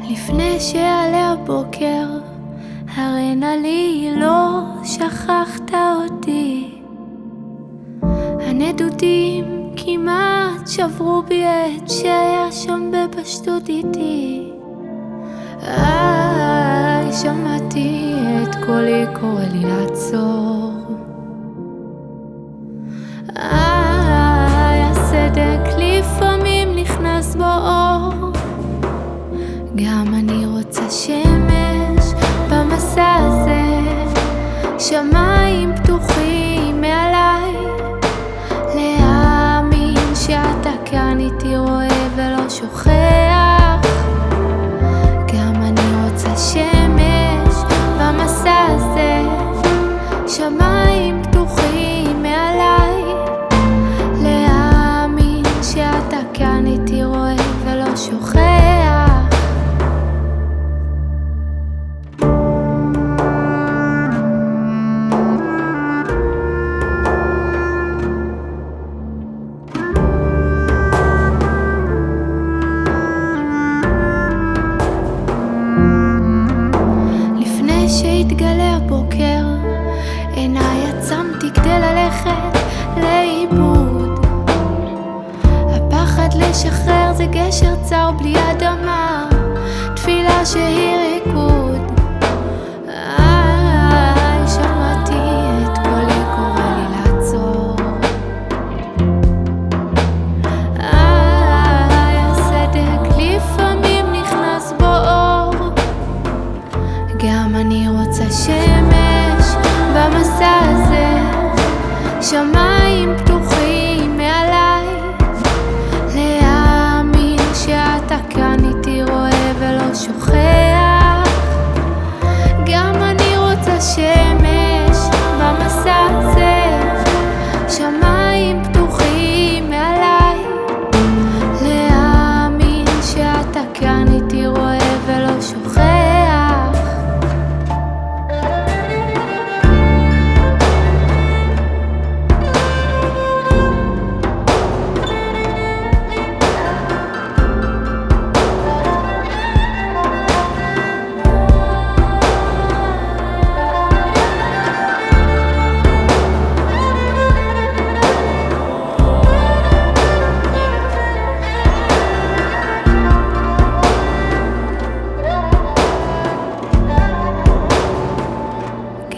לפני שיעלה הבוקר, הרנה לי לא שכחת אותי. הנדודים כמעט שברו בי את שהיה שם בפשטות איתי. שמעתי את קולי קורא לי לעצור. הסדק לפעמים נכנס בו אור. גם אני רוצה שמש במסע הזה, שמיים פתוחים מעליי, להאמין שאתה כאן איתי רואה ולא שוכח. גם אני רוצה שמש במסע הזה, שמיים פתוחים מעליי, להאמין שאתה כאן איתי רואה ולא שוכח. שהתגלה הבוקר, עיניי עצמתי כדי ללכת לאיבוד. הפחד לשחרר זה גשר צר בלי אדמה, תפילה שהיא ריקוד. שמעתי את קולי קורא לי לעצור. הסדק לפעמים נכנס בו אור. גם אני רוצה שמש במסע הזה, שמיים פתוחים מעליי, להאמין שאתה כאן איתי רואה ולא שוכח. גם אני רוצה שמש במסע הזה, שמיים פתוחים מעליי, להאמין שאתה כאן איתי רואה ולא שוכח.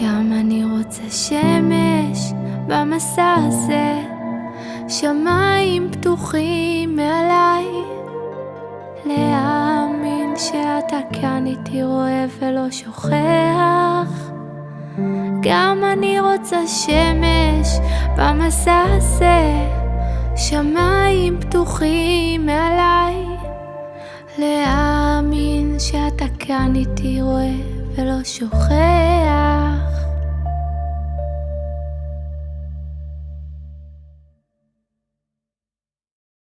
גם אני רוצה שמש במסע הזה, שמיים פתוחים מעליי, להאמין שאתה כאן איתי רואה ולא שוכח. גם אני רוצה שמש במסע הזה, שמיים פתוחים מעליי, להאמין שאתה כאן איתי רואה ולא שוכח.